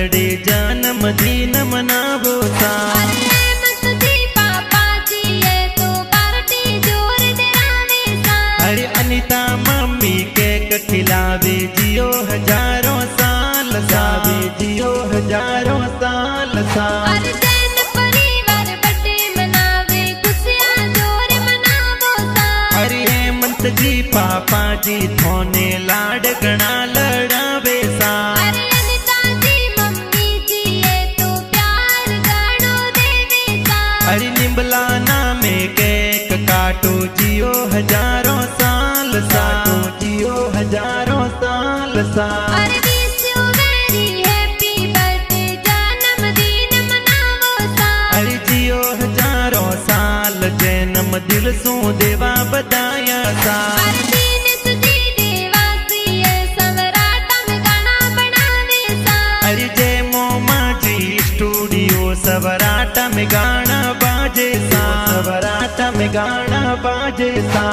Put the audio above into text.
Birthday जन्मदिन मनावो सा। अरे अनिता मम्मी केक खिलावे जियो हजारों साल सावे जियो हजारों साल सा। अरे हेमंत जी पापा जी थोने लाड गणा लड़ावे सा। अरे निम्बला नामे केक काटो जियो हजारों साल सा जियो हजारों साल सा। अरे जियो हजारों साल जन्म दिल सू देवा बताया सा। अरे जय मोमा जी स्टूडियो सवराटा में गाना बाजे सा सवराटा में गाना बाजे सा।